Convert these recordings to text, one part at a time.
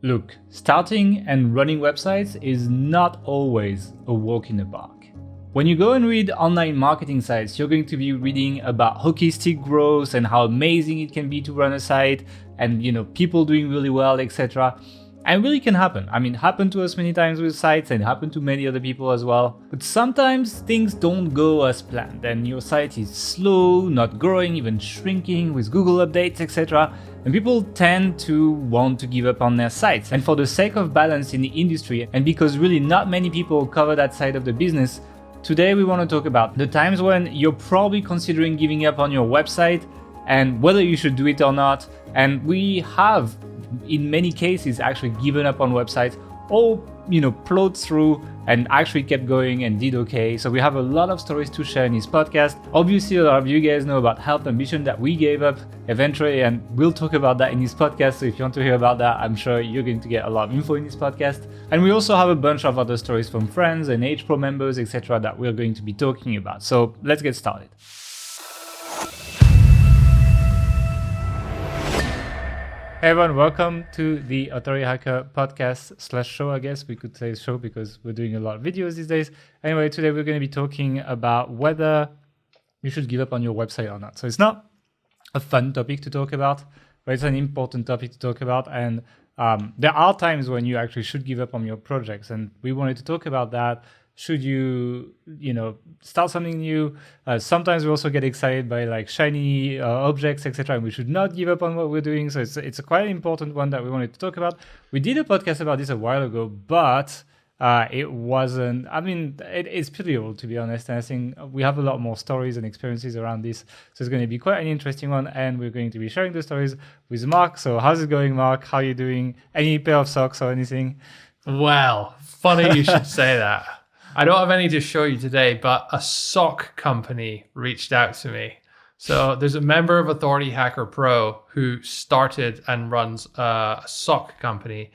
Look, starting and running websites is not always a walk in the park. When you go and read online marketing sites, you're going to be reading about hockey stick growth and how amazing it can be to run a site and people doing really well, etc. And really can happen. I mean, happened to us many times with sites and happened to many other people as well. But sometimes things don't go as planned and your site is slow, not growing, even shrinking with Google updates, etc. And people tend to want to give up on their sites. And for the sake of balance in the industry, and because really not many people cover that side of the business, today we want to talk about the times when you're probably considering giving up on your website and whether you should do it or not. And we have, in many cases, actually given up on websites or plowed through and actually kept going and did okay. So we have a lot of stories to share in this podcast. Obviously, a lot of you guys know about Health Ambition that we gave up eventually, and we'll talk about that in this podcast. So if you want to hear about that, I'm sure you're going to get a lot of info in this podcast. And we also have a bunch of other stories from friends and H Pro members, etc. that we're going to be talking about. So let's get started. Hey everyone, welcome to the Authority Hacker podcast / show, I guess we could say show because we're doing a lot of videos these days. Anyway, today we're going to be talking about whether you should give up on your website or not. So it's not a fun topic to talk about, but it's an important topic to talk about. And there are times when you actually should give up on your projects. And we wanted to talk about that. Should you, start something new? Sometimes we also get excited by like shiny objects, etc. And we should not give up on what we're doing. So it's a quite important one that we wanted to talk about. We did a podcast about this a while ago, but it wasn't. I mean, it's pretty old, to be honest. And I think we have a lot more stories and experiences around this. So it's going to be quite an interesting one. And we're going to be sharing the stories with Mark. So how's it going, Mark? How are you doing? Any pair of socks or anything? Well, funny you should say that. I don't have any to show you today, but a sock company reached out to me. So there's a member of Authority Hacker Pro who started and runs a sock company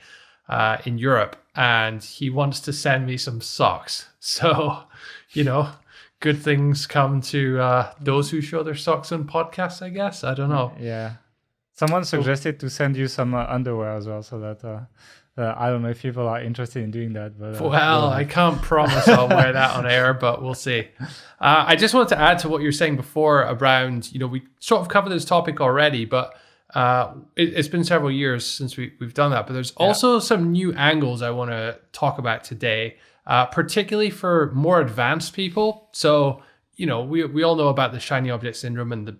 in Europe, and he wants to send me some socks. So, good things come to those who show their socks on podcasts, I guess. I don't know. Yeah. Someone suggested to send you some underwear as well, so that... I don't know if people are interested in doing that. But I can't promise I'll wear that on air, but we'll see. I just wanted to add to what you were saying before around, we sort of covered this topic already, but it's been several years since we've done that. But there's also some new angles I want to talk about today, particularly for more advanced people. So, we all know about the shiny object syndrome and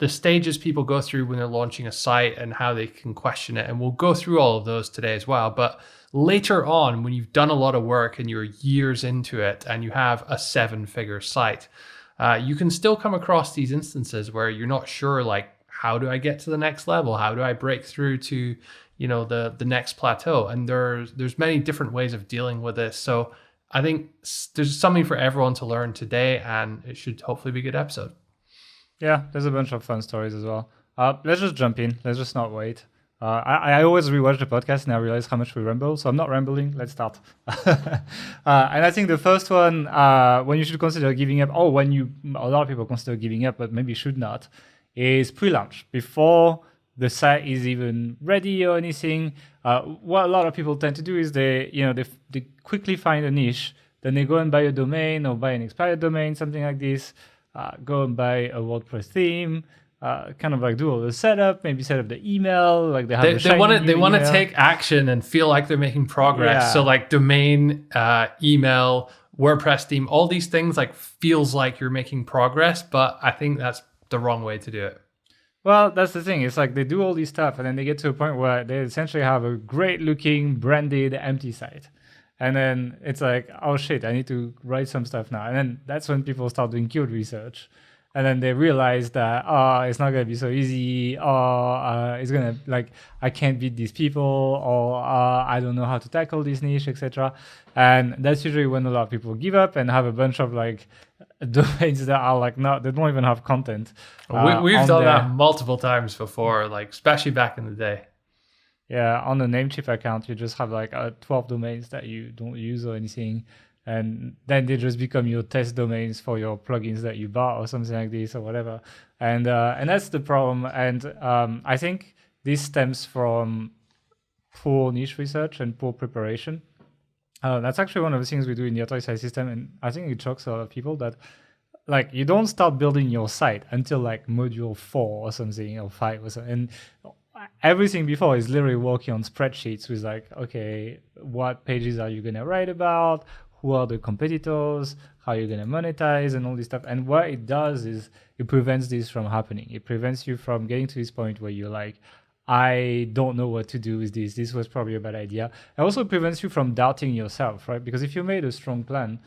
the stages people go through when they're launching a site and how they can question it. And we'll go through all of those today as well. But later on, when you've done a lot of work and you're years into it and you have a 7-figure site, you can still come across these instances where you're not sure, like, how do I get to the next level? How do I break through to, the next plateau? And there's many different ways of dealing with this. So I think there's something for everyone to learn today, and it should hopefully be a good episode. Yeah, there's a bunch of fun stories as well. Let's just jump in. Let's just not wait. I always rewatch the podcast and I realize how much we ramble, so I'm not rambling. Let's start. And I think the first one, when you should consider giving up, or when a lot of people consider giving up, but maybe should not, is pre-launch. Before the site is even ready or anything, what a lot of people tend to do is they quickly find a niche, then they go and buy a domain or buy an expired domain, something like this. Go and buy a WordPress theme, kind of like do all the setup, maybe set up the email, like they want to take action and feel like they're making progress. Yeah. So like domain, email, WordPress theme, all these things like feels like you're making progress, but I think that's the wrong way to do it. Well, that's the thing. It's like they do all this stuff and then they get to a point where they essentially have a great looking branded empty site. And then it's like, oh shit, I need to write some stuff now. And then that's when people start doing keyword research. And then they realize that, it's not going to be so easy. It's going to, I can't beat these people. Or I don't know how to tackle this niche, etc. And that's usually when a lot of people give up and have a bunch of domains that are they don't even have content. We've done that multiple times before, especially back in the day. Yeah, on the Namecheap account, you just have 12 domains that you don't use or anything. And then they just become your test domains for your plugins that you bought or something like this or whatever. And that's the problem. And I think this stems from poor niche research and poor preparation. That's actually one of the things we do in the auto-site system, and I think it shocks a lot of people that like you don't start building your site until like module 4 or something, or 5 or something, and everything before is literally working on spreadsheets with like, okay, what pages are you going to write about, who are the competitors, how are you going to monetize, and all this stuff. And what it does is it prevents this from happening. It prevents you from getting to this point where you're like, I don't know what to do with this. This was probably a bad idea. It also prevents you from doubting yourself, right? Because if you made a strong plan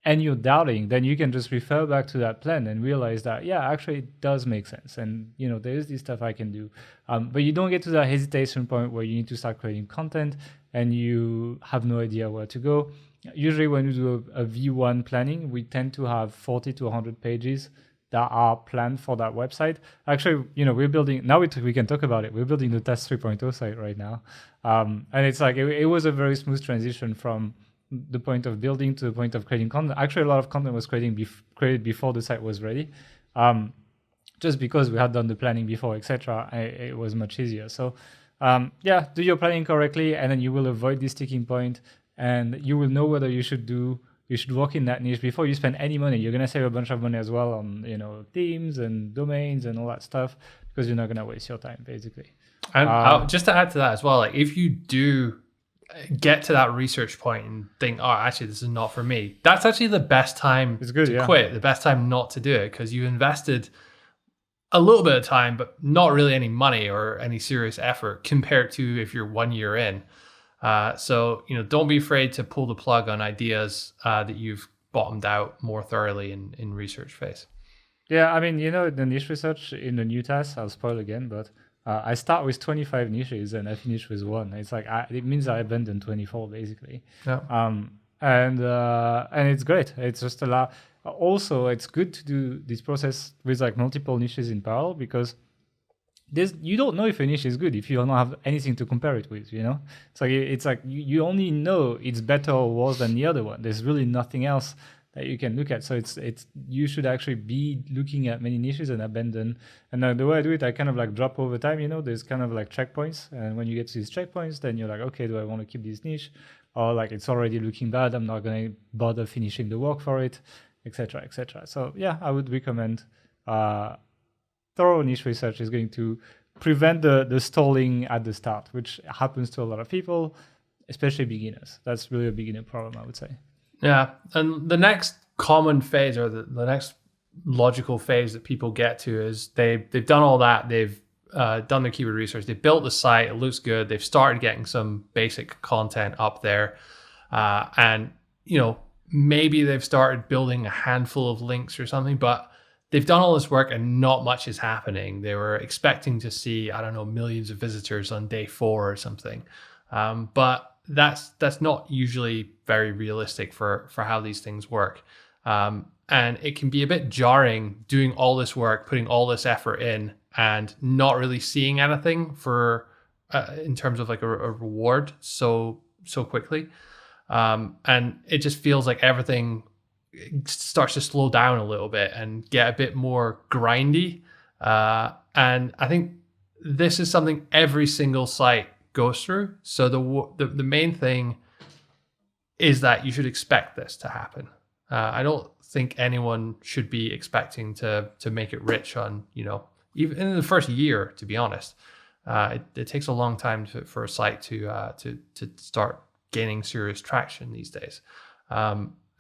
and you're doubting, then you can just refer back to that plan and realize that, yeah, actually it does make sense. And, you know, there is this stuff I can do. But you don't get to that hesitation point where you need to start creating content and you have no idea where to go. Usually when we do a V1 planning, we tend to have 40 to 100 pages that are planned for that website. Actually, you know, we're building, now we can talk about it. We're building the Test 3.0 site right now. And it's like, it was a very smooth transition from the point of building to the point of creating content. Actually, a lot of content was created before the site was ready. Just because we had done the planning before, etc. It was much easier. So yeah, do your planning correctly, and then you will avoid this sticking point, and you will know whether you should work in that niche before you spend any money. You're gonna save a bunch of money as well on, you know, themes and domains and all that stuff, because you're not gonna waste your time basically. And just to add to that as well, like if you do get to that research point and think, oh, actually this is not for me, that's actually the best time to quit, the best time not to do it, because you invested a little bit of time but not really any money or any serious effort compared to if you're 1 year in. So, you know, don't be afraid to pull the plug on ideas that you've bottomed out more thoroughly in research phase. Yeah, I mean, you know, the niche research in the new task, I'll spoil again, but I start with 25 niches and I finish with 1. It's like, it means I abandoned 24 basically. Yeah. And it's great. It's just a lot. Also, it's good to do this process with like multiple niches in parallel, because you don't know if a niche is good if you don't have anything to compare it with, you know? It's like you only know it's better or worse than the other one. There's really nothing else that you can look at. So it's you should actually be looking at many niches and abandon. And the way I do it, I kind of like drop over time, you know, there's kind of like checkpoints. And when you get to these checkpoints, then you're like, okay, do I want to keep this niche? Or like, it's already looking bad, I'm not going to bother finishing the work for it, etc., etc. So yeah, I would recommend thorough niche research is going to prevent the stalling at the start, which happens to a lot of people, especially beginners. That's really a beginner problem, I would say. Yeah, and the next common phase, or the next logical phase that people get to, is they've done all that. They've done their keyword research. They built the site. It looks good. They've started getting some basic content up there, and you know, maybe they've started building a handful of links or something, but they've done all this work and not much is happening. They were expecting to see, I don't know, millions of visitors on day 4 or something. But that's not usually very realistic for how these things work. And it can be a bit jarring doing all this work, putting all this effort in, and not really seeing anything for in terms of like a reward so quickly. And it just feels like everything starts to slow down a little bit and get a bit more grindy. And I think this is something every single site goes through. So the main thing is that you should expect this to happen. I don't think anyone should be expecting to make it rich on, you know, even in the first year, to be honest. It takes a long time for a site to start gaining serious traction these days.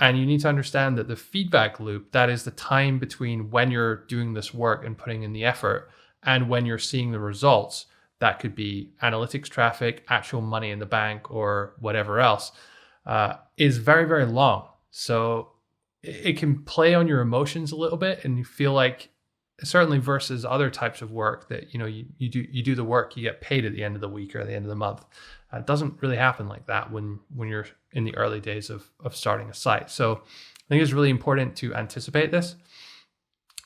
And you need to understand that the feedback loop, that is the time between when you're doing this work and putting in the effort and when you're seeing the results, that could be analytics traffic, actual money in the bank, or whatever else, is very, very long. So it can play on your emotions a little bit, and you feel like, certainly versus other types of work that, you know, you do the work, you get paid at the end of the week or at the end of the month. It doesn't really happen like that when you're in the early days of starting a site. So I think it's really important to anticipate this.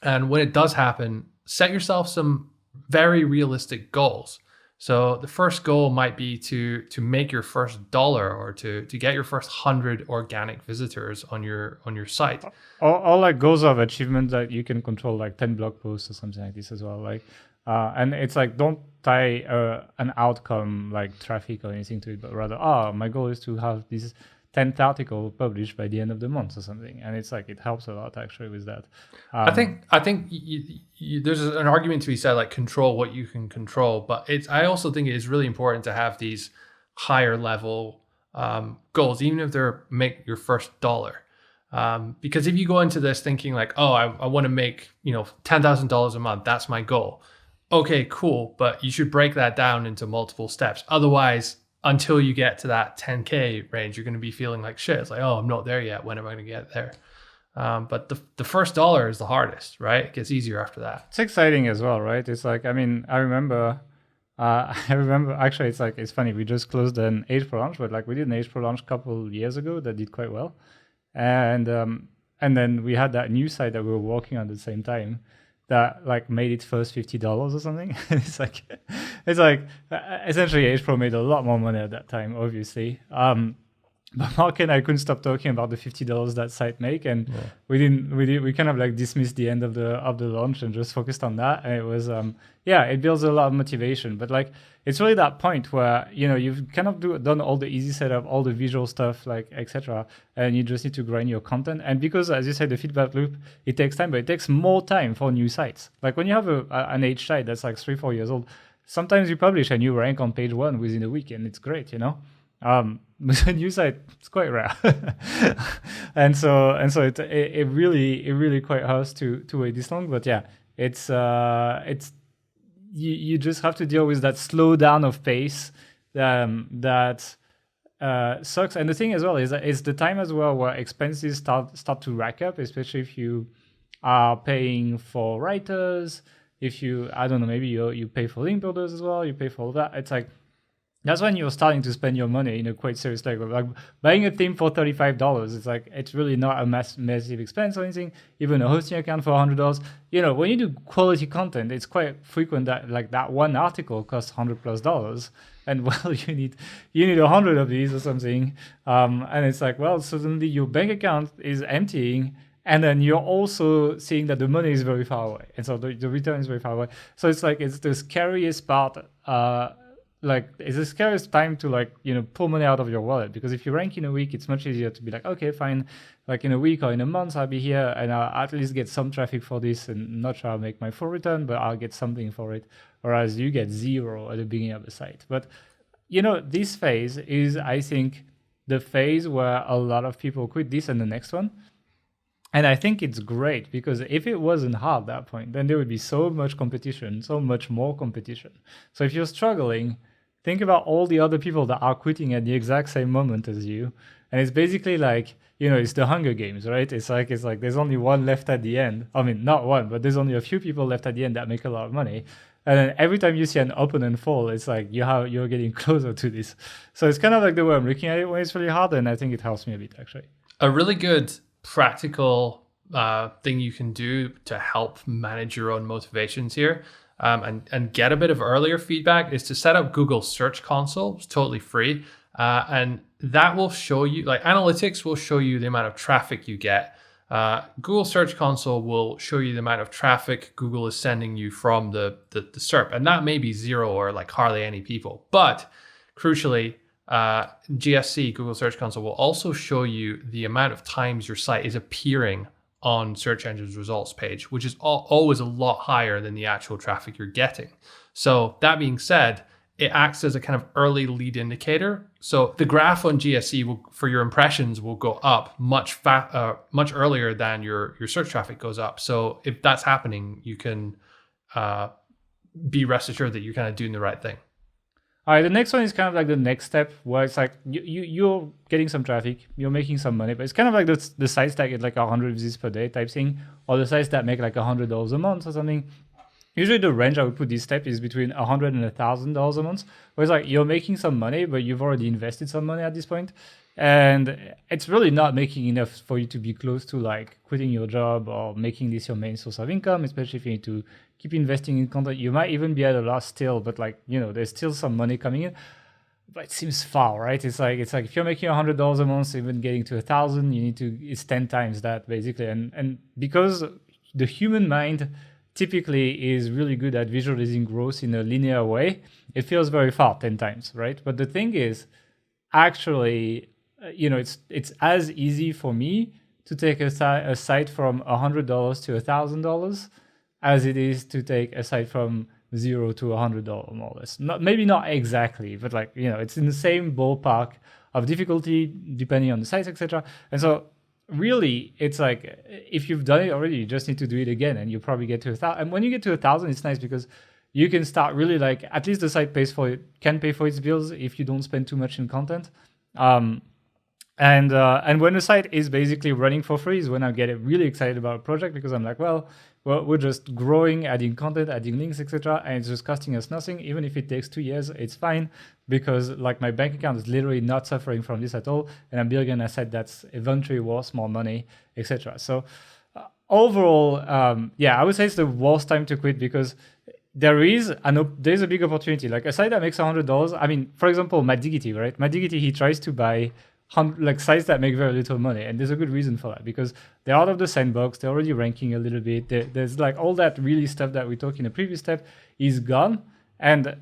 And when it does happen, set yourself some very realistic goals. So the first goal might be to make your first $1 or to get your first 100 organic visitors on your site. All like goals of achievement that you can control, like 10 blog posts or something like this as well. Like And it's like, don't tie an outcome like traffic or anything to it, but rather, my goal is to have this 10th article published by the end of the month or something. And it's like, it helps a lot actually with that. I think there's an argument to be said, like, control what you can control, but I also think it is really important to have these higher level goals, even if they're make your first dollar. Because if you go into this thinking like, oh, I want to make, $10,000 a month, that's my goal. Okay, cool. But you should break that down into multiple steps. Otherwise, until you get to that 10K range, you're going to be feeling like shit. It's like, oh, I'm not there yet. When am I going to get there? But the first dollar is the hardest, right? It gets easier after that. It's exciting as well, right? It's like, I remember actually, it's funny. We just closed an April launch, but like we did an April launch a couple years ago that did quite well. And then we had that new site that we were working on at the same time that like made its first $50 or something. it's like essentially April made a lot more money at that time, obviously. But Mark and I couldn't stop talking about the $50 that site make, and we kind of like dismissed the end of the launch and just focused on that. And it was it builds a lot of motivation. But like it's really that point where you've kind of done all the easy setup, all the visual stuff, like etc., and you just need to grind your content. And because, as you said, the feedback loop, it takes time, but it takes more time for new sites. Like when you have an age site that's like 3-4 years old, sometimes you publish and you rank on page 1 within a week, and it's great, But a new site, it's quite rare, and so it really quite hurts to wait this long. But yeah, it's you just have to deal with that slowdown of pace that sucks. And the thing as well is that it's the time as well where expenses start to rack up, especially if you are paying for writers. If you, I don't know, maybe you pay for link builders as well, you pay for all that. It's like, that's when you're starting to spend your money in a quite serious way. Like buying a theme for $35, it's like, it's really not a massive expense or anything. Even a hosting account for $100. When you do quality content, it's quite frequent that like that one article costs $100+. And well, you need 100 of these or something. And it's like, well, suddenly your bank account is emptying. And then you're also seeing that the money is very far away. And so the return is very far away. So it's like, it's the scariest part. It's the scariest time to pull money out of your wallet, because if you rank in a week, it's much easier to be like, okay, fine, like in a week or in a month I'll be here and I'll at least get some traffic for this, and I'm not sure I'll make my full return, but I'll get something for it. Whereas you get zero at the beginning of the site. But this phase is, I think, the phase where a lot of people quit this and the next one. And I think it's great, because if it wasn't hard at that point, then there would be so much competition, so much more competition. So if you're struggling, think about all the other people that are quitting at the exact same moment as you. And it's basically like, it's the Hunger Games, right? It's like there's only one left at the end. I mean, not one, but there's only a few people left at the end that make a lot of money. And then every time you see an opponent fall, it's like you're getting closer to this. So it's kind of like the way I'm looking at it when it's really hard, and I think it helps me a bit, actually. A really good practical thing you can do to help manage your own motivations here and get a bit of earlier feedback is to set up Google Search Console. It's totally free. And that will show you, like, analytics will show you the amount of traffic you get. Google Search Console will show you the amount of traffic Google is sending you from the SERP. And that may be zero or like hardly any people. But crucially, GSC, Google Search Console, will also show you the amount of times your site is appearing on search engine's results page, which is always a lot higher than the actual traffic you're getting. So that being said, it acts as a kind of early lead indicator. So the graph on GSC for your impressions will go up much earlier than your search traffic goes up. So if that's happening, you can be rest assured that you're kind of doing the right thing. All right, the next one is kind of like the next step, where it's like you're getting some traffic, you're making some money, but it's kind of like the sites that get like 100 visits per day type thing, or the sites that make like $100 a month or something. Usually the range I would put this step is between $100 and $1,000 a month, where it's like you're making some money, but you've already invested some money at this point. And it's really not making enough for you to be close to like quitting your job or making this your main source of income, especially if you need to keep investing in content. You might even be at a loss still, but like, there's still some money coming in, but it seems far, right? It's like if you're making $100 a month, even getting to 1,000, it's 10 times that basically. And because the human mind typically is really good at visualizing growth in a linear way, it feels very far 10 times, right? But the thing is, actually, it's as easy for me to take a site from $100 to $1,000 as it is to take a site from $0 to $100, more or less. Maybe not exactly, but like, it's in the same ballpark of difficulty depending on the sites, etc. And so really, it's like, if you've done it already, you just need to do it again, and you probably get to 1,000. And when you get to 1,000, it's nice because you can start really like, at least the site can pay for its bills if you don't spend too much in content. And when the site is basically running for free is when I get really excited about a project, because I'm like, well, we're just growing, adding content, adding links, etc. And it's just costing us nothing. Even if it takes 2 years, it's fine, because like my bank account is literally not suffering from this at all. And I'm building a site that's eventually worth more money, etc. So overall, I would say it's the worst time to quit, because there's a big opportunity. Like a site that makes $100. I mean, for example, Matt Diggity, right? Matt Diggity, he tries to buy like sites that make very little money, and there's a good reason for that, because they're out of the sandbox, they're already ranking a little bit, there's like all that really stuff that we talked in the previous step is gone. And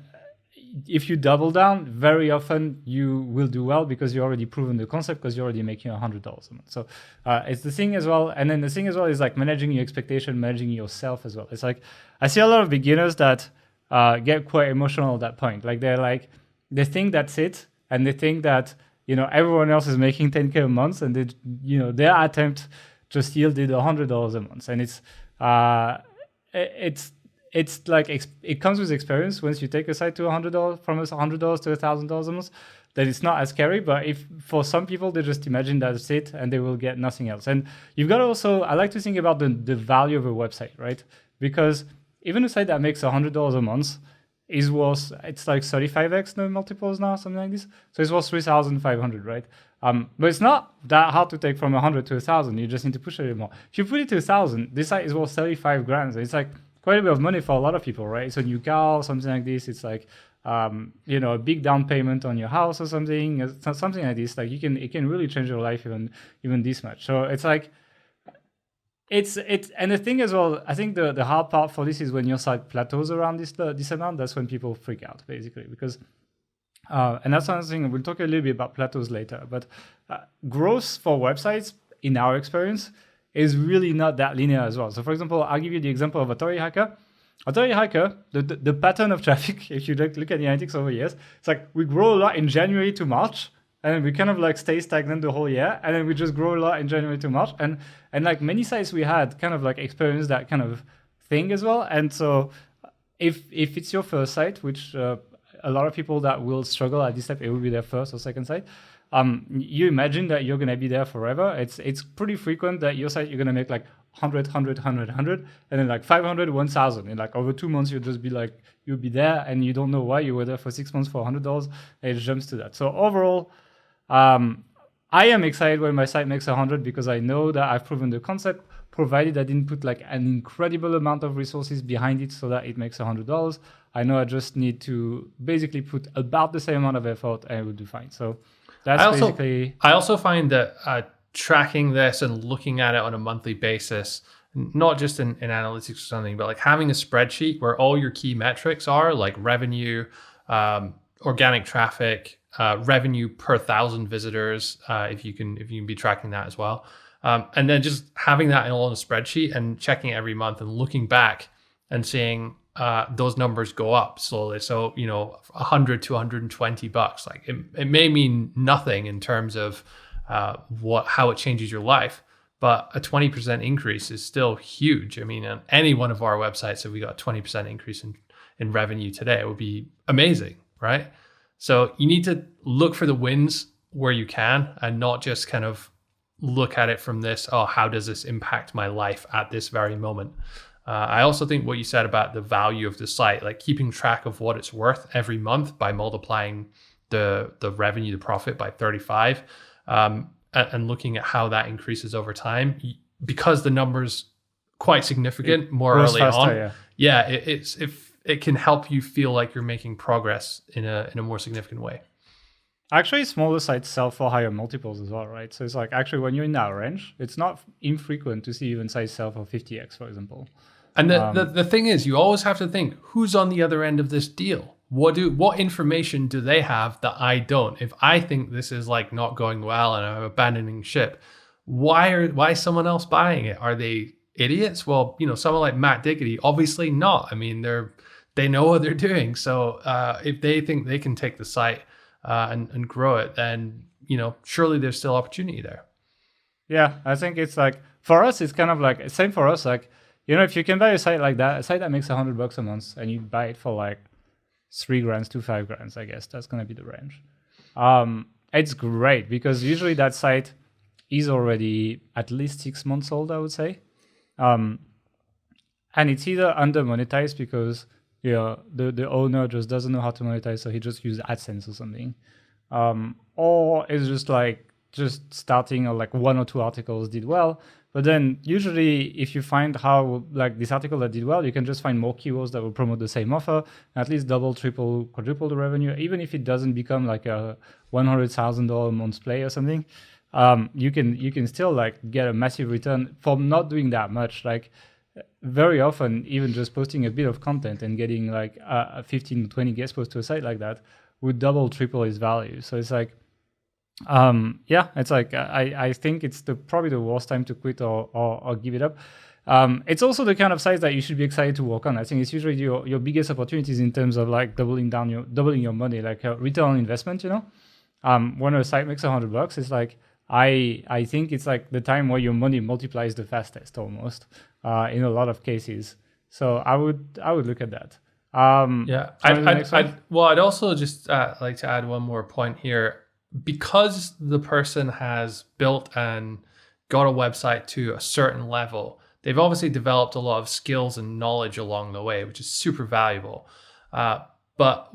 if you double down, very often you will do well, because you already proven the concept, because you're already making $100 a month. So it's the thing as well. And then the thing as well is like managing your expectation, managing yourself as well. It's like, I see a lot of beginners that get quite emotional at that point. Like they think that's it, and they think that everyone else is making 10K a month, and their attempt just yielded $100 a month. And it's like, it comes with experience. Once you take a site to $100, from $100 to $1,000 a month, that it's not as scary. But if for some people, they just imagine that's it and they will get nothing else. And you've got to also, I like to think about the value of a website, right? Because even a site that makes $100 a month is worth, it's like 35x the multiples now, something like this. So it's worth 3,500, right? But it's not that hard to take from 100 to 1,000. You just need to push it a bit more. If you put it to 1,000, this site is worth 35 grand. So it's like quite a bit of money for a lot of people, right? It's a new car, something like this. It's like, a big down payment on your house or something like this. Like it can really change your life even this much. So it's like, it's and the thing as well, I think the hard part for this is when your site plateaus around this amount. That's when people freak out, basically, because and that's another thing. We'll talk a little bit about plateaus later. But growth for websites, in our experience, is really not that linear as well. So, for example, I'll give you the example of Authority Hacker. Authority Hacker, the pattern of traffic, if you look at the analytics over years, it's like we grow a lot in January to March, and then we kind of like stay stagnant the whole year, and then we just grow a lot in January to March, and like many sites we had kind of like experienced that kind of thing as well. And so if it's your first site, which a lot of people that will struggle at this step, it will be their first or second site. You imagine that you're gonna be there forever. It's pretty frequent that your site you're gonna make like 100, 100, 100, 100, and then like 500, 1,000. And like over 2 months, you'll be there, and you don't know why you were there for 6 months for $100, and it jumps to that. So overall, I am excited when my site makes 100, because I know that I've proven the concept, provided I didn't put like an incredible amount of resources behind it so that it makes $100. I know I just need to basically put about the same amount of effort, and it will do fine. So that's I also find that tracking this and looking at it on a monthly basis, not just in analytics or something, but like having a spreadsheet where all your key metrics are, like revenue, organic traffic, revenue per 1,000 visitors, if you can be tracking that as well, and then just having that all on a spreadsheet and checking it every month and looking back and seeing those numbers go up slowly. So 100 to $120, like it may mean nothing in terms of how it changes your life, but a 20% increase is still huge. I mean, on any one of our websites, if we got a 20% increase in revenue today, it would be amazing, right? So you need to look for the wins where you can, and not just kind of look at it from this, how does this impact my life at this very moment? I also think what you said about the value of the site, like keeping track of what it's worth every month by multiplying the revenue, the profit by 35, and looking at how that increases over time, because the number's quite significant more early on. Yeah, it can help you feel like you're making progress in a more significant way. Actually, smaller sites sell for higher multiples as well, right? So it's like, actually, when you're in that range, it's not infrequent to see even sites sell for 50x, for example. And the thing is, you always have to think, who's on the other end of this deal? What information do they have that I don't? If I think this is like not going well and I'm abandoning ship, why is someone else buying it? Are they idiots? Well, someone like Matt Diggity, obviously not. I mean, they know what they're doing. So if they think they can take the site and grow it, then surely there's still opportunity there. Yeah, I think it's like, for us, it's kind of like same for us. Like, if you can buy a site like that, a site that makes $100 a month, and you buy it for like $3,000 to $5,000, I guess that's gonna be the range. It's great because usually that site is already at least 6 months old, I would say, and it's either under monetized because the owner just doesn't know how to monetize, so he just uses AdSense or something, or it's just starting, or like 1 or 2 articles did well. But then usually if you find how like this article that did well, you can just find more keywords that will promote the same offer, at least double, triple, quadruple the revenue. Even if it doesn't become like a $100,000 a month play or something, you can still like get a massive return from not doing that much. Like very often, even just posting a bit of content and getting like a 15 to 20 guest posts to a site like that would double, triple its value. So it's like, it's like I think it's probably the worst time to quit or give it up. It's also the kind of sites that you should be excited to work on. I think it's usually your biggest opportunities in terms of like doubling your money, like return on investment. When a site makes $100, it's like I think it's like the time where your money multiplies the fastest almost in a lot of cases. So I would look at that. I'd also just like to add one more point here. Because the person has built and got a website to a certain level, they've obviously developed a lot of skills and knowledge along the way, which is super valuable. But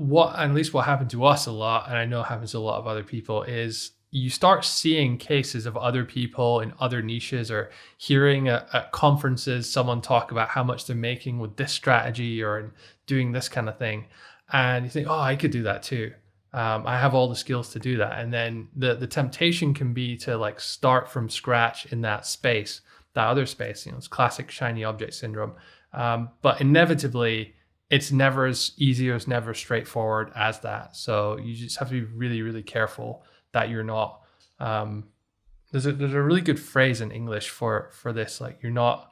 at least what happened to us a lot, and I know happens to a lot of other people, is you start seeing cases of other people in other niches, or hearing at conferences someone talk about how much they're making with this strategy or doing this kind of thing. And you think, oh, I could do that too. I have all the skills to do that. And then the temptation can be to like start from scratch in that space, that other space. It's classic shiny object syndrome. But inevitably, it's never as easy or it's never straightforward as that. So you just have to be really, really careful that you're not. There's a really good phrase in English for this. Like, you're not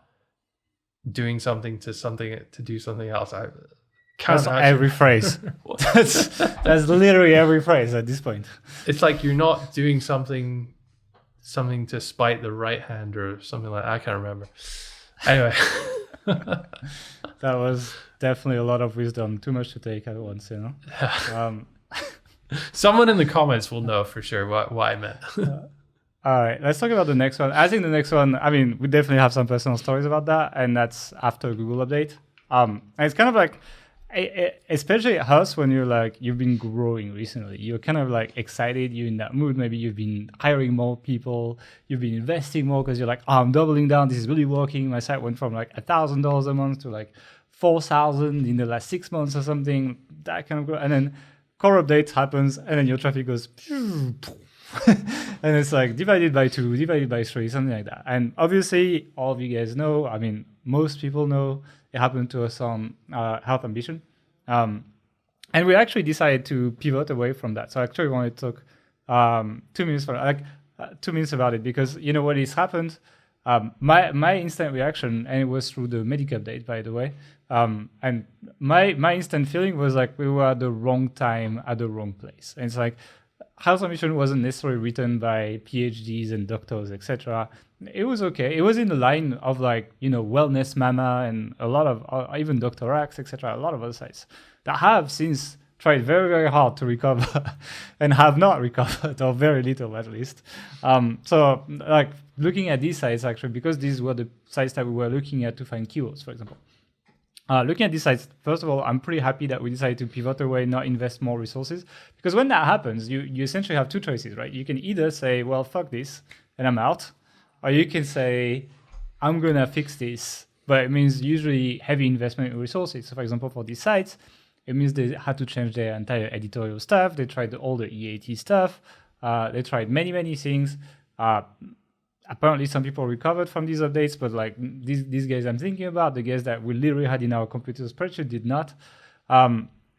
doing something to do something else. That's every phrase. that's literally every phrase at this point. It's like you're not doing something to spite the right hand or something like that. I can't remember. Anyway. That was definitely a lot of wisdom. Too much to take at once, Someone in the comments will know for sure what I meant. All right, let's talk about the next one. I think the next one, we definitely have some personal stories about that, and that's after Google update. And it's kind of like, especially us, when you've been growing recently, you're kind of like excited, you're in that mood, maybe you've been hiring more people, you've been investing more because you're like, I'm doubling down, this is really working. My site went from like $1,000 a month to like 4,000 in the last 6 months or something, that kind of growth. And then core update happens, and then your traffic goes and it's like divided by 2, divided by 3, something like that. And obviously all of you guys know, most people know, it happened to us on Health Ambition. And we actually decided to pivot away from that. So I actually wanted to talk 2 minutes for 2 minutes about it, because what has happened. My instant reaction, and it was through the medic update, by the way. And my instant feeling was like we were at the wrong time at the wrong place. And it's like Health Ambition wasn't necessarily written by PhDs and doctors, etc. It was okay. It was in the line of Wellness Mama and a lot of even Dr. Axe, etc. A lot of other sites that have since tried very, very hard to recover and have not recovered, or very little at least. So looking at these sites, actually, because these were the sites that we were looking at to find keywords, for example. Looking at these sites, first of all, I'm pretty happy that we decided to pivot away, not invest more resources, because when that happens, you essentially have 2 choices, right? You can either say, well, fuck this, and I'm out, or you can say, I'm going to fix this, but it means usually heavy investment in resources. So for example, for these sites, it means they had to change their entire editorial stuff. They tried all the EAT stuff. They tried many, many things. apparently some people recovered from these updates, but like these guys I'm thinking about, the guys that we literally had in our computer spreadsheet did not.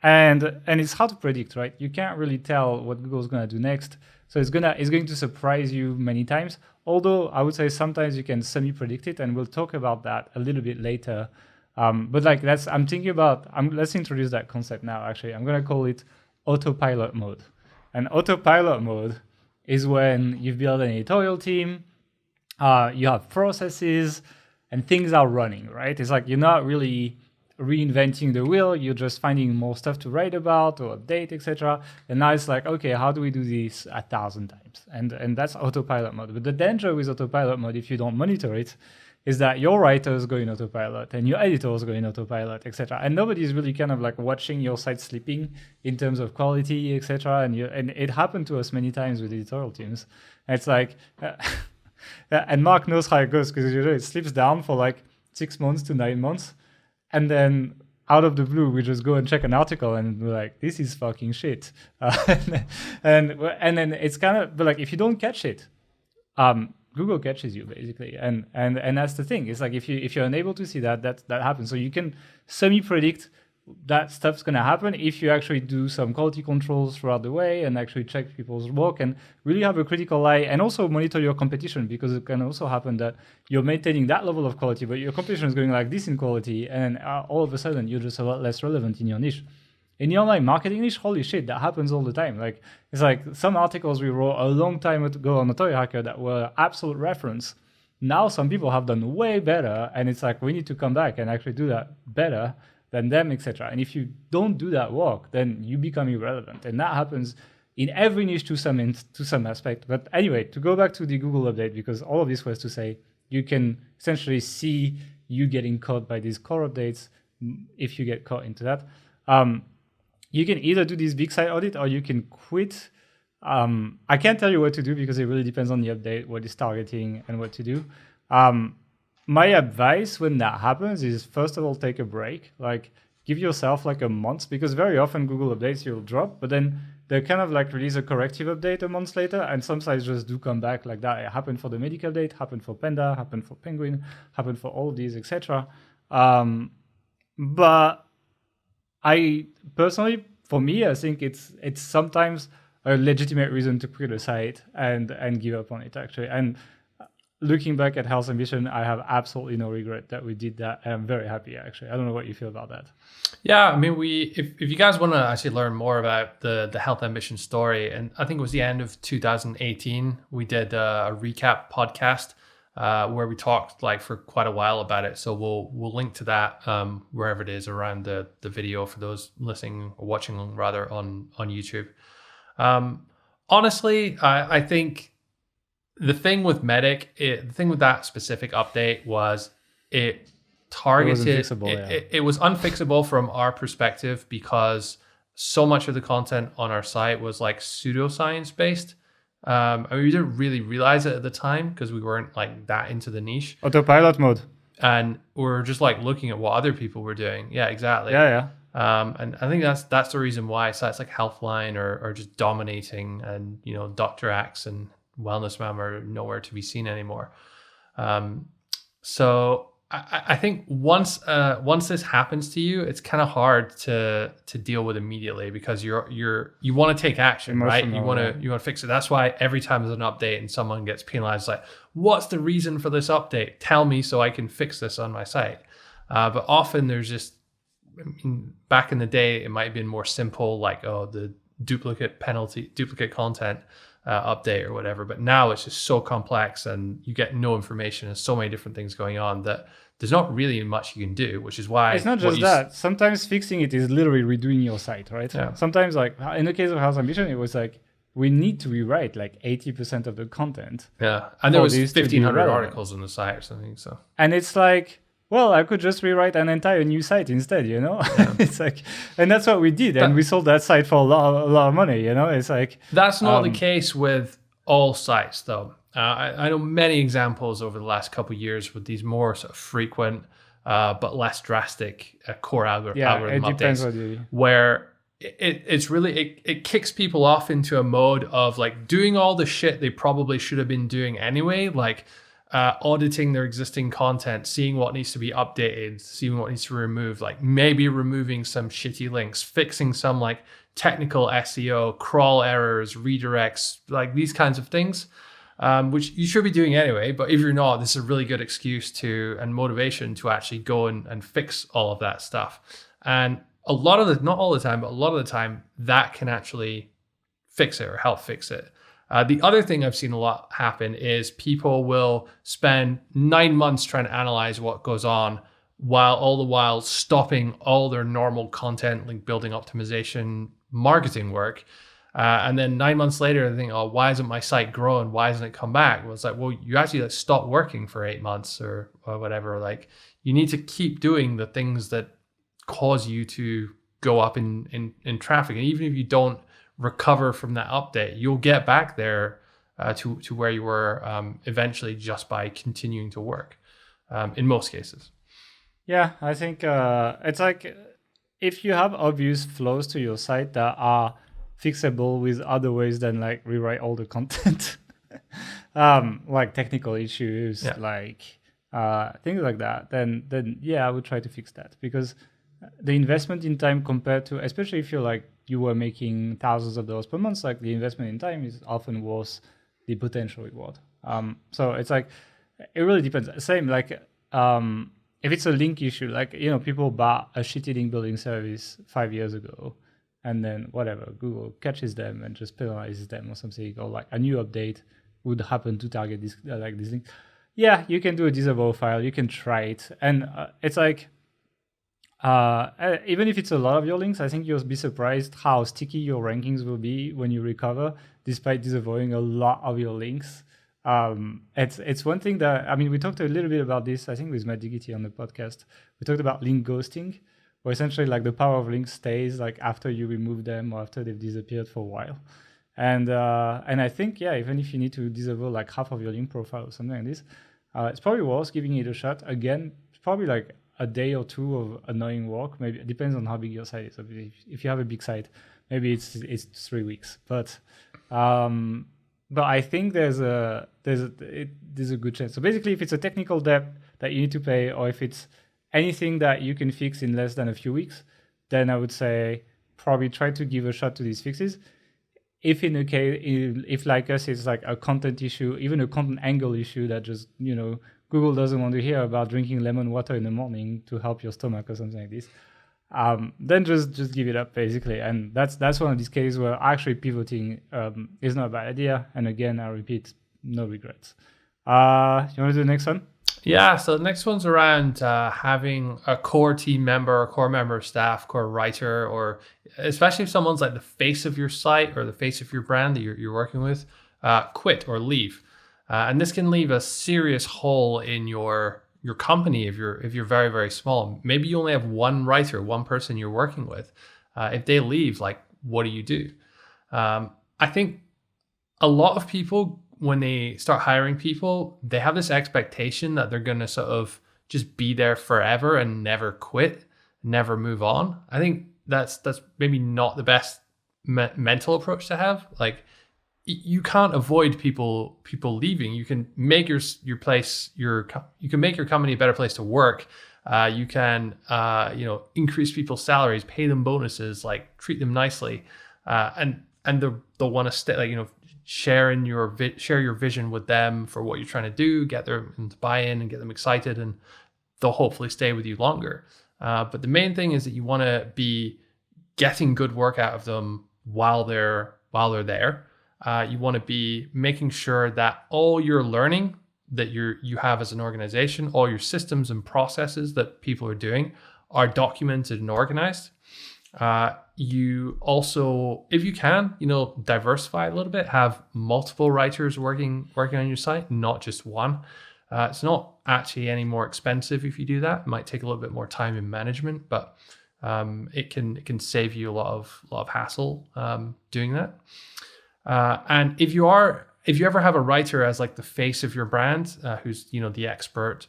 And it's hard to predict, right? You can't really tell what Google's gonna do next. So it's going to surprise you many times. Although I would say sometimes you can semi-predict it, and we'll talk about that a little bit later. But like let's introduce that concept now. Actually, I'm gonna call it autopilot mode. And autopilot mode is when you've built an editorial team, you have processes, and things are running, right? It's like you're not really reinventing the wheel, you're just finding more stuff to write about or update, etc. And now it's like, okay, how do we do this 1,000 times? And that's autopilot mode. But the danger with autopilot mode, if you don't monitor it, is that your writers go in autopilot and your editors go in autopilot, etc. And nobody's really kind of like watching your site sleeping in terms of quality, etc. And it happened to us many times with editorial teams. And it's like, and Mark knows how it goes, because usually it slips down for like 6 months to 9 months. And then out of the blue, we just go and check an article and we're like, this is fucking shit. And then it's kind of, but like, if you don't catch it, Google catches you basically. And that's the thing. It's like, if you're unable to see that happens. So you can semi-predict that stuff's going to happen if you actually do some quality controls throughout the way and actually check people's work and really have a critical eye, and also monitor your competition, because it can also happen that you're maintaining that level of quality, but your competition is going like this in quality, and all of a sudden you're just a lot less relevant in your niche. In the online marketing niche, holy shit, that happens all the time. Like, it's like some articles we wrote a long time ago on Authority Hacker that were absolute reference. Now some people have done way better, and it's like we need to come back and actually do that better than them, etc. And if you don't do that work, then you become irrelevant. And that happens in every niche to some aspect. But anyway, to go back to the Google update, because all of this was to say you can essentially see you getting caught by these core updates if you get caught into that. You can either do this big site audit or you can quit. I can't tell you what to do because it really depends on the update, what it's targeting, and what to do. My advice when that happens is, first of all, take a break. Like, give yourself like a month, because very often Google updates you'll drop, but then they kind of like release a corrective update a month later, and some sites just do come back like that. It happened for the medical update, happened for Panda, happened for Penguin, happened for all of these, etc. But I personally, for me, I think it's sometimes a legitimate reason to quit a site and give up on it, actually. And looking back at Health Ambition, I have absolutely no regret that we did that. I'm very happy, actually. I don't know what you feel about that. Yeah, I mean, if you guys want to actually learn more about the Health Ambition story, and I think it was the end of 2018, we did a recap podcast where we talked like for quite a while about it. So we'll link to that wherever it is around the video for those listening or watching rather on YouTube. Honestly, I think the thing with Medic, the thing with that specific update was it targeted, it was unfixable from our perspective, because so much of the content on our site was like pseudoscience based. I mean, we didn't really realize it at the time because we weren't like that into the niche. Autopilot mode. And we're just like looking at what other people were doing. Yeah, exactly. Yeah. And I think that's the reason why sites like Healthline are just dominating, and Dr. Axe and Wellness Map are nowhere to be seen anymore. So I think once this happens to you, it's kind of hard to deal with immediately, because you want to take action, right? You want to fix it. That's why every time there's an update and someone gets penalized, like, what's the reason for this update? Tell me so I can fix this on my site. But often there's just, back in the day, it might have been more simple, like, the duplicate content update or whatever. But now it's just so complex, and you get no information, and so many different things going on that there's not really much you can do, which is why it's not just that. Sometimes fixing it is literally redoing your site, right? Yeah. Sometimes, like in the case of Health Ambition, it was like we need to rewrite like 80% of the content. Yeah, and there was 1,500 articles on the site or something. So, and it's like, well, I could just rewrite an entire new site instead, Yeah. It's like, and that's what we did, and we sold that site for a lot of money, It's like, that's not the case with all sites, though. I know many examples over the last couple of years with these more sort of frequent but less drastic core algorithm updates, where it's really, it kicks people off into a mode of like doing all the shit they probably should have been doing anyway, like auditing their existing content, seeing what needs to be updated, seeing what needs to be removed, like maybe removing some shitty links, fixing some like technical SEO, crawl errors, redirects, like these kinds of things, which you should be doing anyway. But if you're not, this is a really good excuse to and motivation to actually go and fix all of that stuff. And a lot of the, not all the time, but a lot of the time, that can actually fix it or help fix it. The other thing I've seen a lot happen is people will spend 9 months trying to analyze what goes on, while all the while stopping all their normal content, link building, optimization, marketing work. And then 9 months later, they think, oh, why isn't my site growing? Why hasn't it come back? Well, it's like, well, you actually like stopped working for 8 months or whatever. Like, you need to keep doing the things that cause you to go up in traffic. And even if you don't recover from that update, you'll get back there to where you were eventually, just by continuing to work in most cases. Yeah, I think it's like if you have obvious flaws to your site that are fixable with other ways than like rewrite all the content, like technical issues, like things like that, then yeah, I would try to fix that, because the investment in time compared to, especially if you're like you were making thousands of dollars per month, like the investment in time is often worth the potential reward. So it's like, it really depends. Same like if it's a link issue, like, you know, people bought a shitty link building service 5 years ago, and then whatever, Google catches them and just penalizes them or something, or like a new update would happen to target this like this link. Yeah, you can do a disavow file, you can try it, and it's like, even if it's a lot of your links, I think you'll be surprised how sticky your rankings will be when you recover, despite disavowing a lot of your links. It's one thing that, I mean, we talked a little bit about this, I think, with Matt Diggity on the podcast. We talked about link ghosting, where essentially like the power of links stays like after you remove them or after they've disappeared for a while. And I think, yeah, even if you need to disavow like half of your link profile or something like this, it's probably worth giving it a shot. Again, it's probably like a day or two of annoying work. Maybe it depends on how big your site is. If you have a big site, maybe it's 3 weeks. But I think there's a good chance. So basically, if it's a technical debt that you need to pay, or if it's anything that you can fix in less than a few weeks, then I would say probably try to give a shot to these fixes. If in a case, if like us, it's like a content issue, even a content angle issue that just, you know, Google doesn't want to hear about drinking lemon water in the morning to help your stomach or something like this, then just give it up, basically. And that's one of these cases where actually pivoting is not a bad idea. And again, I repeat, no regrets. You want to do the next one? Yeah, so the next one's around having a core team member, a core member of staff, core writer, or especially if someone's like the face of your site or the face of your brand that you're working with, quit or leave. And this can leave a serious hole in your company if you're very, very small. Maybe you only have one writer, one person you're working with. If they leave, like, what do you do? I think a lot of people, when they start hiring people, they have this expectation that they're going to sort of just be there forever and never quit, never move on. I think that's maybe not the best mental approach to have. Like, you can't avoid people leaving. You can make you can make your company a better place to work. You can increase people's salaries, pay them bonuses, like treat them nicely, and they'll want to stay. Like, you know, share your vision with them for what you're trying to do, get them to buy in and get them excited, and they'll hopefully stay with you longer. But the main thing is that you want to be getting good work out of them while they're there. You want to be making sure that all your learning that you have as an organization, all your systems and processes that people are doing, are documented and organized. You also, if you can, diversify a little bit, have multiple writers working on your site, not just one. It's not actually any more expensive if you do that. It might take a little bit more time in management, but it can save you a lot of hassle doing that. And if you ever have a writer as like the face of your brand, who's the expert,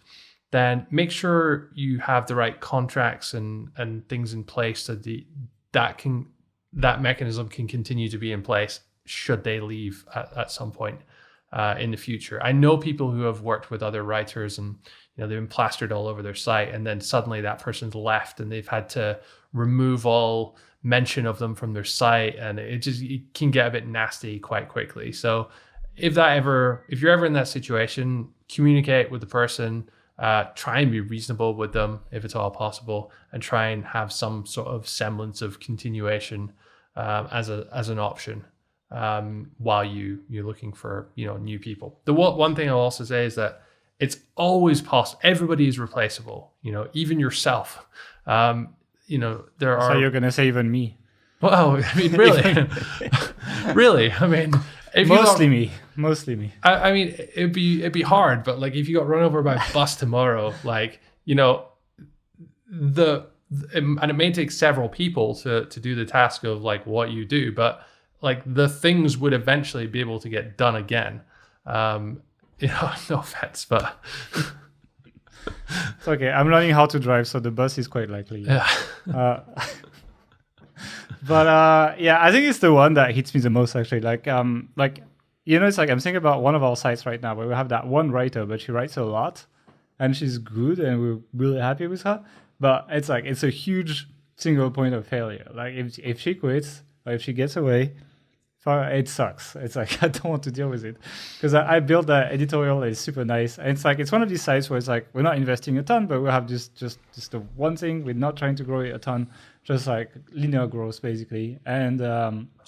then make sure you have the right contracts and things in place so that can that mechanism can continue to be in place should they leave at some point in the future. I know people who have worked with other writers and they've been plastered all over their site, and then suddenly that person's left and they've had to remove all mention of them from their site, and it can get a bit nasty quite quickly. So if you're ever in that situation, communicate with the person, try and be reasonable with them if it's all possible, and try and have some sort of semblance of continuation as an option while you're looking for new people. The one thing I'll also say is that it's always possible. Everybody is replaceable. Even yourself. There are. So you're gonna say even me? Well, I mean, really, really. I mean, mostly me. I mean, it'd be hard, but like if you got run over by a bus tomorrow, like and it may take several people to do the task of like what you do, but like the things would eventually be able to get done again. No offense, but it's okay. I'm learning how to drive, so the bus is quite likely. Yeah. But I think it's the one that hits me the most actually. It's like I'm thinking about one of our sites right now where we have that one writer, but she writes a lot, and she's good, and we're really happy with her. But it's like it's a huge single point of failure. Like if she quits or if she gets away, it sucks. It's like I don't want to deal with it because I built that editorial that is super nice, and it's one of these sites where it's like we're not investing a ton, but we have just the one thing. We're not trying to grow it a ton, just like linear growth basically. And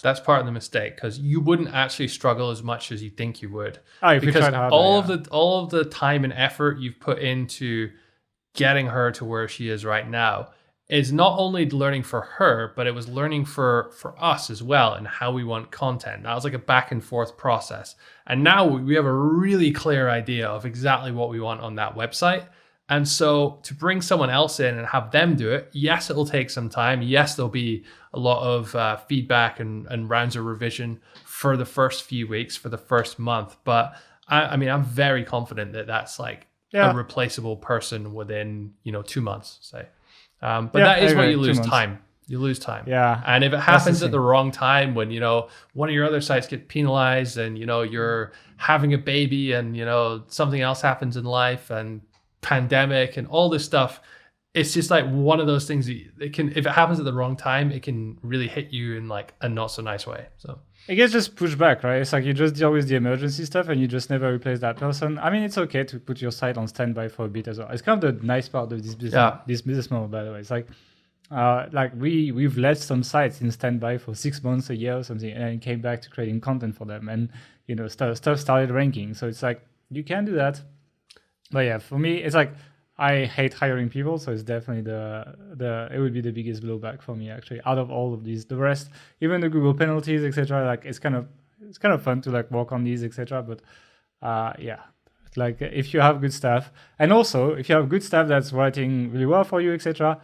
that's part of the mistake, because you wouldn't actually struggle as much as you think you would. If because you tried harder, all of the time and effort you've put into getting her to where she is right now is not only learning for her, but it was learning for us as well, and how we want content. That was like a back and forth process. And now we have a really clear idea of exactly what we want on that website. And so to bring someone else in and have them do it, yes, it'll take some time. Yes, there'll be a lot of feedback and rounds of revision for the first few weeks, for the first month. But I mean, I'm very confident that that's like a replaceable person within 2 months, say. But that is where you lose time. You lose time. Yeah. And if it happens at the wrong time, when, one of your other sites get penalized and, you're having a baby and, something else happens in life and pandemic and all this stuff, it's just like one of those things that if it happens at the wrong time, it can really hit you in like a not so nice way. So it gets just pushed back, right? It's like you just deal with the emergency stuff and you just never replace that person. I mean, it's okay to put your site on standby for a bit as well. It's kind of the nice part of this business model, by the way. It's like we've led some sites in standby for 6 months, a year or something, and came back to creating content for them, and stuff started ranking. So it's like you can do that. But yeah, for me, it's like I hate hiring people, so it's definitely it would be the biggest blowback for me actually. Out of all of these, the rest, even the Google penalties, etc. Like it's kind of fun to like work on these, etc. But like if you have good staff, and also if you have good staff that's writing really well for you, etc.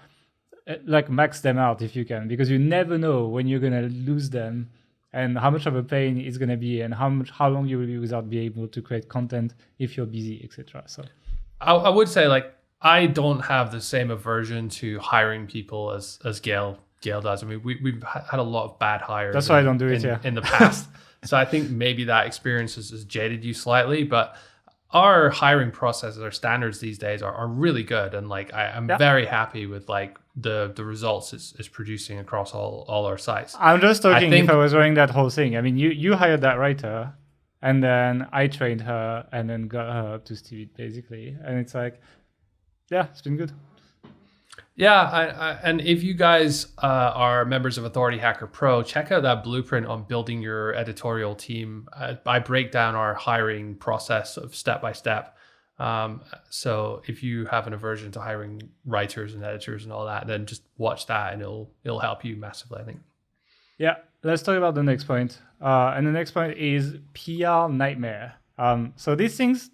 Like max them out if you can, because you never know when you're gonna lose them and how much of a pain it's gonna be, and how long you will be without being able to create content if you're busy, etc. So I would say like I don't have the same aversion to hiring people as Gael does. I mean, we've had a lot of bad hires. That's why I don't do it in the past. So I think maybe that experience has jaded you slightly, but our hiring processes, our standards these days are really good. And like, I'm very happy with like the results it's producing across all our sites. I'm just talking if I was running that whole thing. I mean, you hired that writer and then I trained her and then got her up to speed basically. And it's like, yeah, it's been good. Yeah, and if you guys are members of Authority Hacker Pro, check out that blueprint on building your editorial team. I break down our hiring process of step by step. So if you have an aversion to hiring writers and editors and all that, then just watch that and it'll help you massively, I think. Yeah, let's talk about the next point. And the next point is PR nightmare. So these things,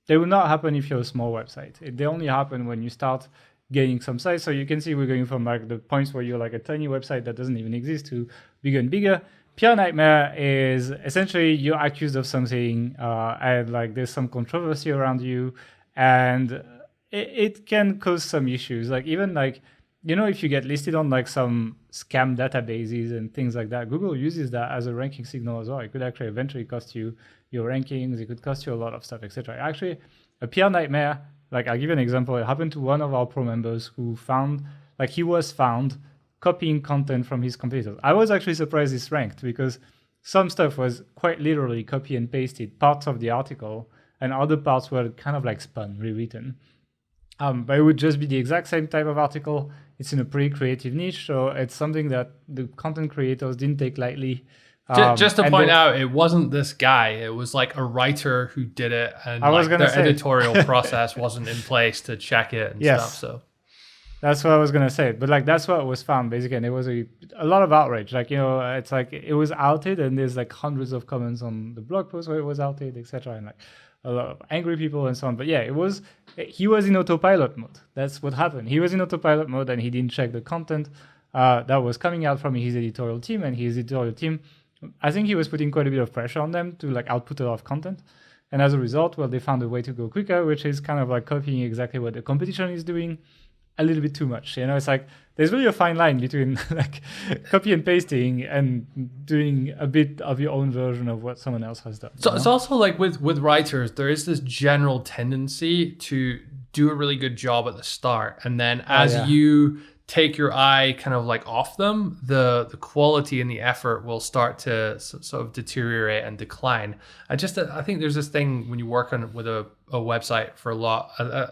they will not happen if you're a small website. They only happen when you start getting some size. So you can see we're going from like the points where you're like a tiny website that doesn't even exist to bigger and bigger. PR nightmare is essentially you're accused of something and like there's some controversy around you, and it can cause some issues. Like even like if you get listed on like some scam databases and things like that, Google uses that as a ranking signal as well. It could actually eventually cost you your rankings. It could cost you a lot of stuff, etc. Actually, a PR nightmare. Like, I'll give you an example. It happened to one of our pro members who he was found copying content from his competitors. I was actually surprised it's ranked because some stuff was quite literally copy and pasted parts of the article, and other parts were kind of like spun, rewritten. But it would just be the exact same type of article. It's in a pretty creative niche, so it's something that the content creators didn't take lightly. Just to point out, it wasn't this guy. It was like a writer who did it, and their editorial process wasn't in place to check it and stuff. So that's what I was gonna say. But like that's what was found basically, and it was a lot of outrage. Like it's like it was outed, and there's like hundreds of comments on the blog post where it was outed, etc. And like a lot of angry people and so on. But yeah, he was in autopilot mode. That's what happened. He was in autopilot mode, and he didn't check the content that was coming out from his editorial team, and his editorial team. I think he was putting quite a bit of pressure on them to like output a lot of content. And as a result, well, they found a way to go quicker, which is kind of like copying exactly what the competition is doing a little bit too much. It's like there's really a fine line between like copy and pasting and doing a bit of your own version of what someone else has done. So it's also like with writers, there is this general tendency to do a really good job at the start. And then as you take your eye kind of like off them, the quality and the effort will start to sort of deteriorate and decline. I think there's this thing when you work with a website for a lot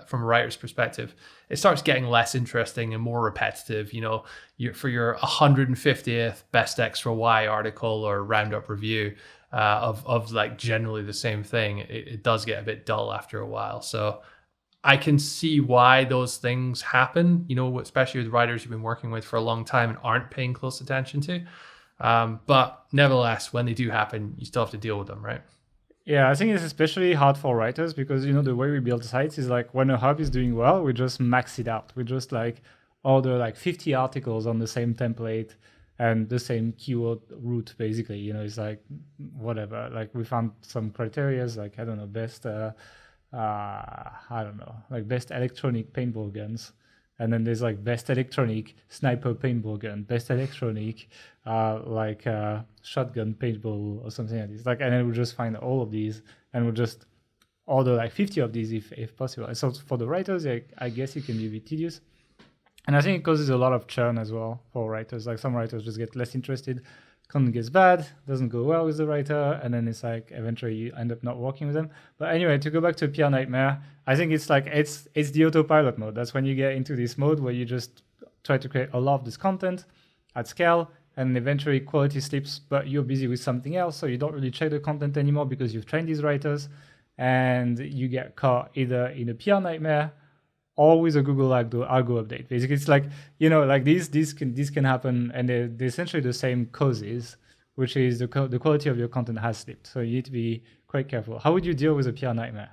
from a writer's perspective, it starts getting less interesting and more repetitive. For your 150th best X for Y article or roundup review of like generally the same thing, it does get a bit dull after a while. So I can see why those things happen, especially with writers you've been working with for a long time and aren't paying close attention to. But nevertheless, when they do happen, you still have to deal with them, right? Yeah, I think it's especially hard for writers because, the way we build sites is like when a hub is doing well, we just max it out. We just like order like 50 articles on the same template and the same keyword route, basically. It's like whatever. Like we found some criterias, like, I don't know, best... like best electronic paintball guns, and then there's like best electronic sniper paintball gun, best electronic shotgun paintball or something like this. Like, and then we'll just find all of these, and we'll just order like 50 of these if possible. And so for the writers, I guess it can be a bit tedious, and I think it causes a lot of churn as well for writers. Like some writers just get less interested. Content gets bad, doesn't go well with the writer, and then it's like eventually you end up not working with them. But anyway, to go back to PR nightmare, I think it's like it's the autopilot mode. That's when you get into this mode where you just try to create a lot of this content at scale, and eventually quality slips, but you're busy with something else, so you don't really check the content anymore because you've trained these writers, and you get caught either in a PR nightmare or with a Google algo update. Basically, it's like, like these can happen, and they're essentially the same causes, which is the quality of your content has slipped. So you need to be quite careful. How would you deal with a PR nightmare?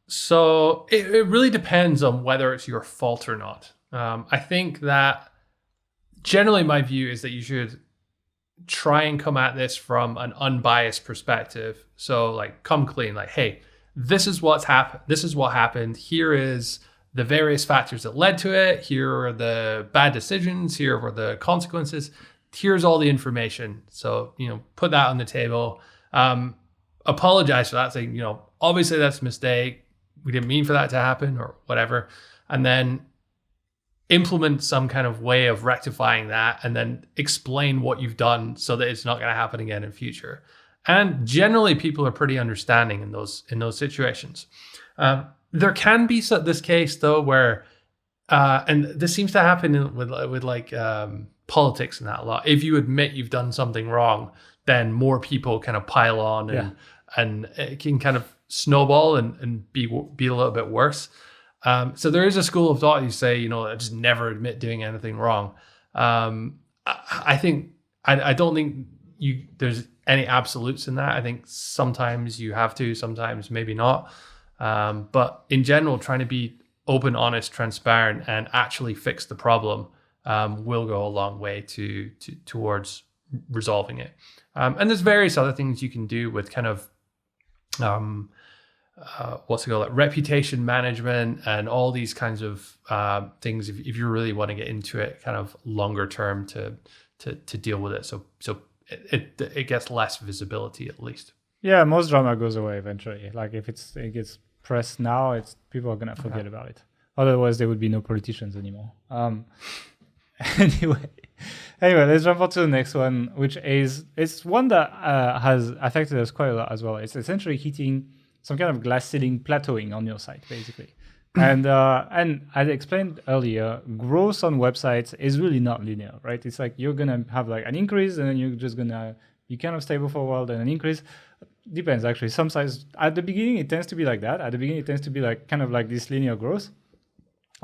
So it really depends on whether it's your fault or not. I think that generally my view is that you should try and come at this from an unbiased perspective. So like come clean, like, hey, this is what's happened. This is what happened. Here is the various factors that led to it. Here are the bad decisions. Here were the consequences. Here's all the information. So, put that on the table. Apologize for that. Saying, obviously that's a mistake. We didn't mean for that to happen or whatever. And then implement some kind of way of rectifying that, and then explain what you've done so that it's not going to happen again in future. And generally, people are pretty understanding in those situations. There can be this case though where, and this seems to happen with politics and that a lot. If you admit you've done something wrong, then more people kind of pile on, and it can kind of snowball and be a little bit worse. So there is a school of thought. You say, just never admit doing anything wrong. I don't think there's any absolutes in that. I think sometimes you have to, sometimes maybe not. But in general, trying to be open, honest, transparent, and actually fix the problem will go a long way towards resolving it. And there's various other things you can do with kind of what's it called, like reputation management and all these kinds of things. If you really want to get into it, kind of longer term to deal with it, so it gets less visibility at least. Yeah, most drama goes away eventually. Like if it gets pressed now, it's people are gonna forget about it. Otherwise, there would be no politicians anymore. Anyway, let's jump on to the next one, which is it's one that has affected us quite a lot as well. It's essentially hitting some kind of glass ceiling, plateauing on your site, basically. And as I explained earlier, growth on websites is really not linear, right? It's like you're gonna have like an increase, and then you're just gonna be kind of stable for a while, then an increase. Depends actually. Some sites at the beginning it tends to be like that. At the beginning it tends to be like kind of like this linear growth.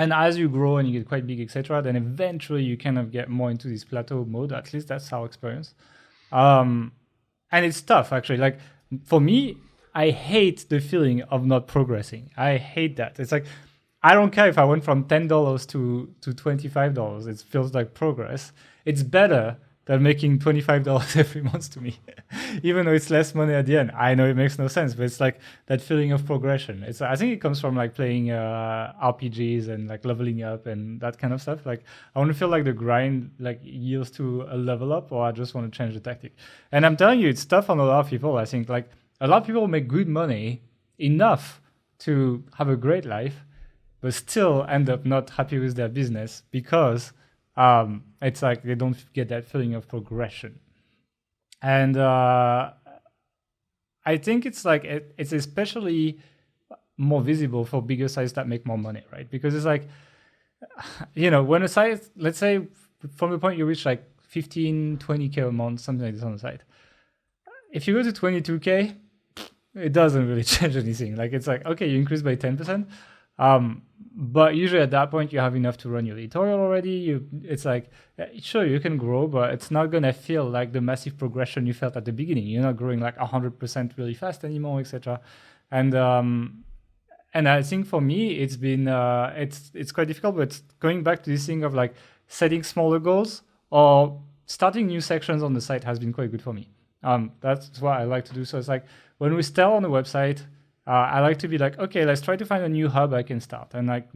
And as you grow and you get quite big, etc., then eventually you kind of get more into this plateau mode. At least that's our experience. And it's tough, actually. Like for me, I hate the feeling of not progressing. I hate that. It's like, I don't care if I went from $10 to $25. It feels like progress. It's better than making $25 every month to me, even though it's less money at the end. I know it makes no sense, but it's like that feeling of progression. I think it comes from like playing RPGs and like leveling up and that kind of stuff. Like I want to feel like the grind like yields to a level up, or I just want to change the tactic. And I'm telling you, it's tough on a lot of people. I think like a lot of people make good money enough to have a great life, but still end up not happy with their business because it's like they don't get that feeling of progression. And I think it's like it's especially more visible for bigger sites that make more money, right? Because it's like, when a site, let's say from the point you reach like 15, 20K a month, something like this on the site, if you go to 22K, it doesn't really change anything. Like it's like, okay, you increase by 10%. But usually at that point you have enough to run your editorial already. It's like, sure, you can grow, but it's not going to feel like the massive progression you felt at the beginning. You're not growing like 100% really fast anymore, etc. And I think for me, it's been, it's quite difficult, but it's going back to this thing of like setting smaller goals or starting new sections on the site has been quite good for me. That's what I like to do. So it's like when we start on the website, I like to be like, okay, let's try to find a new hub I can start, and like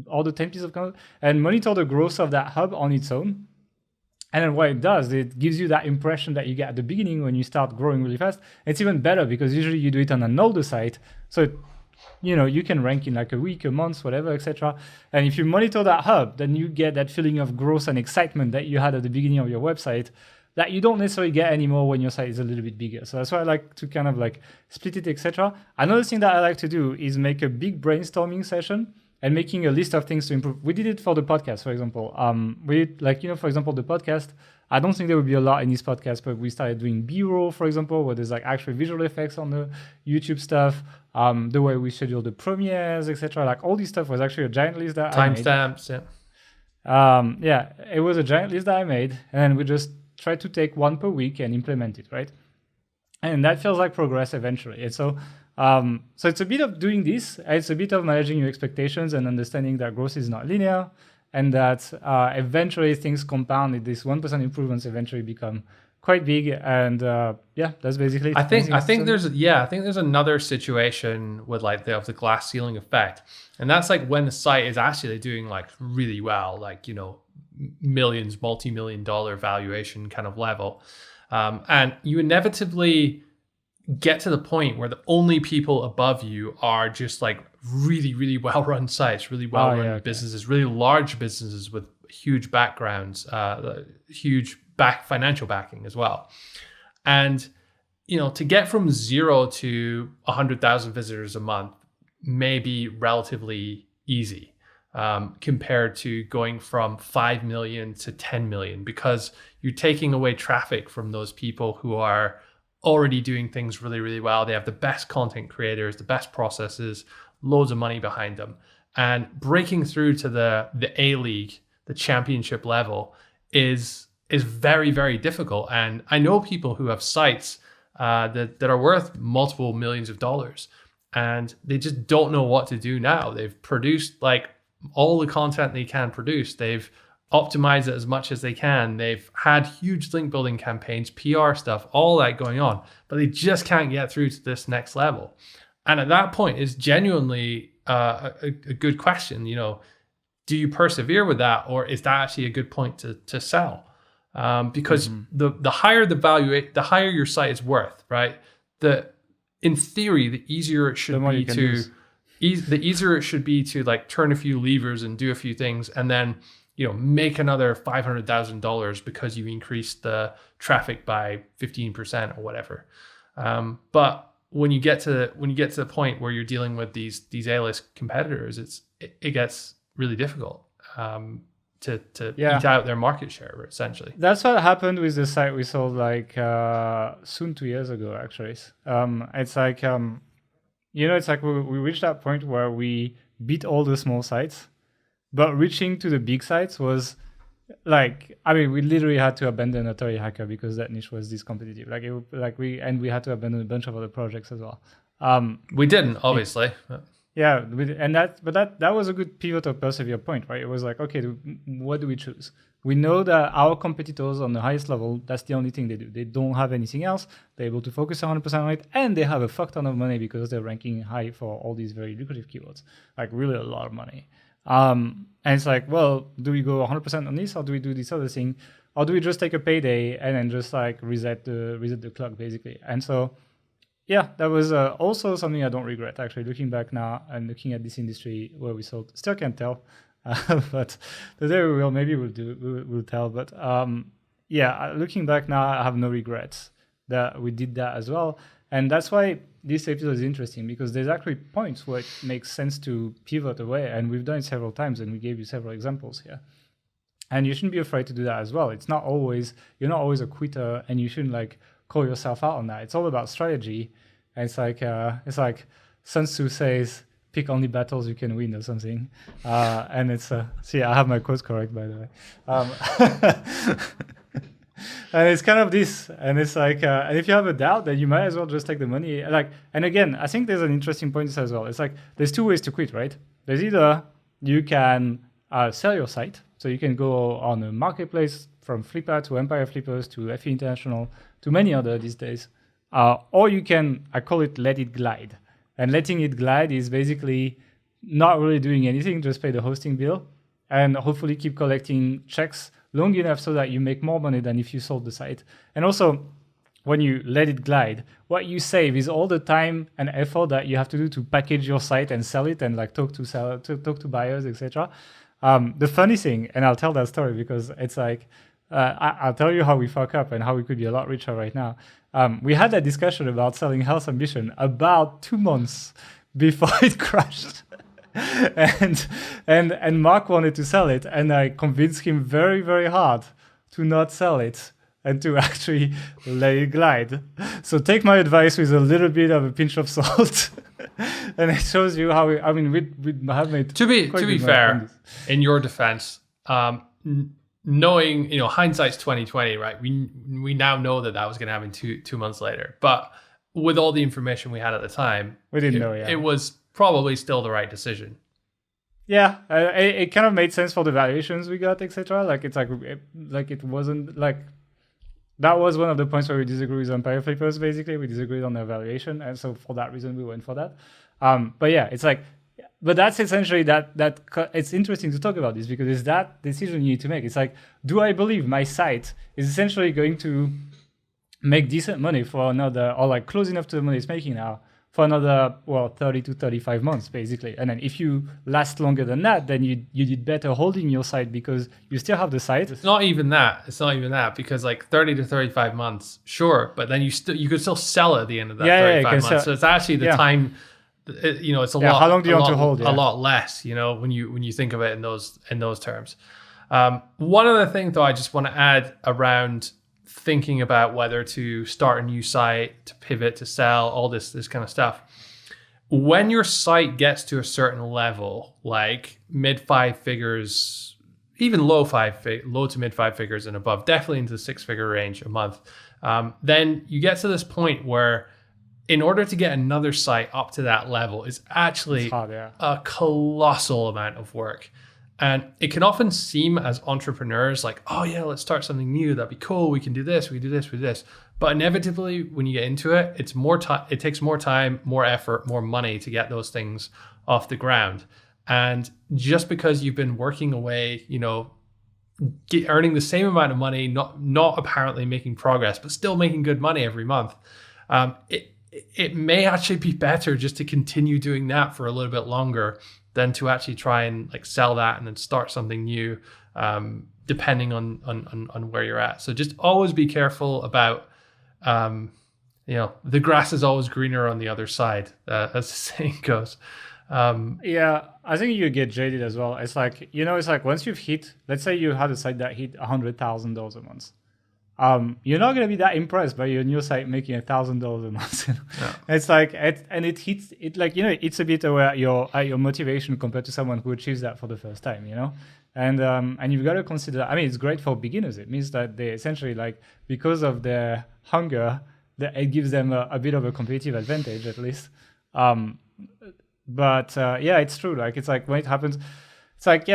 all the 10 pieces of content, and monitor the growth of that hub on its own. And then what it does, it gives you that impression that you get at the beginning when you start growing really fast. It's even better because usually you do it on an older site, so you can rank in like a week, a month, whatever, etc. And if you monitor that hub, then you get that feeling of growth and excitement that you had at the beginning of your website that you don't necessarily get anymore when your site is a little bit bigger. So that's why I like to kind of like split it, etc. Another thing that I like to do is make a big brainstorming session and making a list of things to improve. We did it for the podcast, for example. For example, the podcast, I don't think there would be a lot in this podcast, but we started doing B-roll, for example, where there's like actual visual effects on the YouTube stuff, the way we schedule the premieres, etc. Like all this stuff was actually a giant list that I made. Timestamps, yeah. It was a giant list that I made, and then we just try to take one per week and implement it, right? And that feels like progress eventually. And so it's a bit of doing this. It's a bit of managing your expectations and understanding that growth is not linear, and that eventually things compound. These 1% improvements eventually become quite big. And that's basically it. I think there's another situation with like the glass ceiling effect, and that's like when the site is actually doing like really well, like millions, multi-million-dollar valuation kind of level, and you inevitably get to the point where the only people above you are just like really, really well-run sites, really well-run businesses, really large businesses with huge backgrounds, huge financial backing as well. And to get from 0 to 100,000 visitors a month may be relatively easy. Compared to going from 5 million to 10 million, because you're taking away traffic from those people who are already doing things really, really well. They have the best content creators, the best processes, loads of money behind them. And breaking through to the A-League, the championship level, is very, very difficult. And I know people who have sites that are worth multiple millions of dollars, and they just don't know what to do now. They've produced like all the content they can produce. They've optimized it as much as they can. They've had huge link building campaigns, PR stuff, all that going on, but they just can't get through to this next level. And at that point, it's genuinely a good question. Do you persevere with that, or is that actually a good point to sell? Because the higher the value, the higher your site is worth, right? In theory, the easier it should be the easier it should be to like turn a few levers and do a few things, and then make another $500,000 because you increased the traffic by 15% or whatever. But when you get to the point where you're dealing with these A-list competitors, it gets really difficult to eat out their market share, essentially. That's what happened with the site we sold like soon 2 years ago, actually. It's like it's like we reached that point where we beat all the small sites, but reaching to the big sites was like, we literally had to abandon Atari Hacker because that niche was this competitive. We had to abandon a bunch of other projects as well. We didn't, obviously. That was a good pivot or persevere point, right? It was like, okay, what do we choose? We know that our competitors on the highest level, that's the only thing they do. They don't have anything else. They're able to focus 100% on it, and they have a fuck ton of money because they're ranking high for all these very lucrative keywords, like really a lot of money. And it's like, well, do we go 100% on this, or do we do this other thing, or do we just take a payday and then just like reset the clock basically? And so, yeah, that was also something I don't regret actually. Looking back now and looking at this industry where we sold, still can't tell, but today we will. Maybe we'll tell. But looking back now, I have no regrets that we did that as well. And that's why this episode is interesting, because there's actually points where it makes sense to pivot away. And we've done it several times, and we gave you several examples here. And you shouldn't be afraid to do that as well. You're not always a quitter, and you shouldn't like call yourself out on that. It's all about strategy. And it's like Sun Tzu says, pick only battles you can win or something. And it's, see, I have my quotes correct, by the way. And it's kind of this, and it's like, and if you have a doubt, then you might as well just take the money. And again, I think there's an interesting point as well. It's like, there's two ways to quit, right? There's either you can sell your site. So you can go on a marketplace, from Flippa to Empire Flippers to FE International to many other these days. Or you can, I call it let it glide. And letting it glide is basically not really doing anything, just pay the hosting bill and hopefully keep collecting checks long enough so that you make more money than if you sold the site. And also, when you let it glide, what you save is all the time and effort that you have to do to package your site and sell it and like talk to buyers, etc. The funny thing, and I'll tell that story because it's like, I'll tell you how we fuck up and how we could be a lot richer right now. We had that discussion about selling Health Ambition about 2 months before it crashed. and Mark wanted to sell it, and I convinced him very, very hard to not sell it and to actually let it glide. So take my advice with a little bit of a pinch of salt. And it shows you how we have made. To be fair, in your defense, knowing, hindsight's 2020, right? We now know that was going to happen two months later. But with all the information we had at the time, we didn't know. Yeah, it was probably still the right decision. Yeah, it kind of made sense for the valuations we got, etc. Like it's like it wasn't like that was one of the points where we disagreed with Empire Flippers. Basically, we disagreed on their valuation, and so for that reason, we went for that. But yeah, it's like. But that's essentially that it's interesting to talk about this because it's that decision you need to make. It's like, do I believe my site is essentially going to make decent money for another, or like close enough to the money it's making now for another, 30 to 35 months, basically. And then if you last longer than that, then you did better holding your site because you still have the site. It's not even that because like 30 to 35 months, sure. But then you could still sell it at the end of that 35 months. So it's actually the time. It's a lot. How long do you want to hold? A lot less, when you think of it in those terms. One other thing, though, I just want to add around thinking about whether to start a new site, to pivot, to sell, all this kind of stuff. When your site gets to a certain level, like mid 5 figures, even low to mid 5 figures and above, definitely into the 6-figure range a month, then you get to this point where in order to get another site up to that level is actually a colossal amount of work. And it can often seem as entrepreneurs like, oh yeah, let's start something new. That'd be cool. We can do this. We can do this. We do this. But inevitably, when you get into it, it's more time. It takes more time, more effort, more money to get those things off the ground. And just because you've been working away, earning the same amount of money, not apparently making progress, but still making good money every month, it may actually be better just to continue doing that for a little bit longer than to actually try and like sell that and then start something new, depending on where you're at. So just always be careful about, the grass is always greener on the other side, as the saying goes. Yeah, I think you get jaded as well. It's like, once you've hit, let's say you had a site that hit $100,000 a month. You're not going to be that impressed by your new site making $1,000 a month. Yeah. It's like, it hits it like, it's a bit aware your motivation compared to someone who achieves that for the first time, and you've got to consider, it's great for beginners. It means that they essentially, like, because of their hunger, that it gives them a bit of a competitive advantage at least. But it's true. Like, it's like when it happens, it's like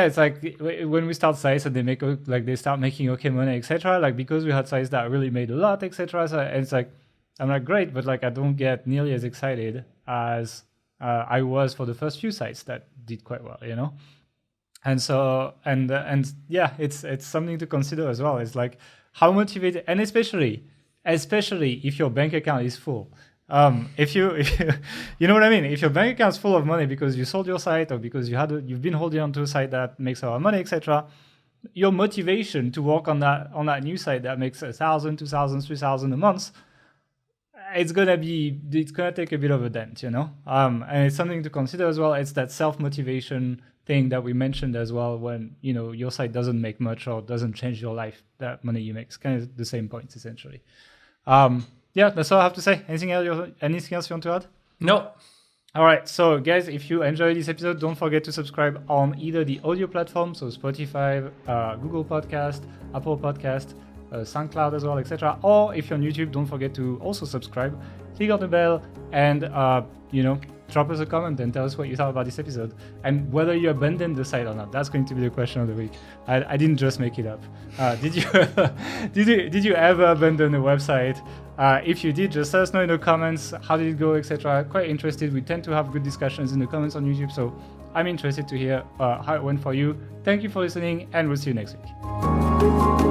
when we start sites and they start making okay money, etc. Like, because we had sites that really made a lot, etc. So it's like, I'm like, great, but like I don't get nearly as excited as I was for the first few sites that did quite well, And so it's something to consider as well. It's like how motivated, and especially if your bank account is full. If you know what I mean? If your bank account's full of money because you sold your site or because you've been holding on to a site that makes a lot of money, etc., your motivation to work on that new site that makes 1,000, 2,000, 3,000 a month, it's gonna take a bit of a dent, And it's something to consider as well. It's that self-motivation thing that we mentioned as well when your site doesn't make much or doesn't change your life. That money you make is kind of the same points essentially. Yeah, that's all I have to say. Anything else you want to add? No. All right. So, guys, if you enjoyed this episode, don't forget to subscribe on either the audio platform, so Spotify, Google Podcast, Apple Podcast, SoundCloud as well, etc. Or if you're on YouTube, don't forget to also subscribe, click on the bell, and drop us a comment and tell us what you thought about this episode and whether you abandoned the site or not. That's going to be the question of the week. I didn't just make it up. Did you ever abandon a website? If you did, just let us know in the comments. How did it go, etc. Quite interested. We tend to have good discussions in the comments on YouTube, so I'm interested to hear how it went for you. Thank you for listening, and we'll see you next week.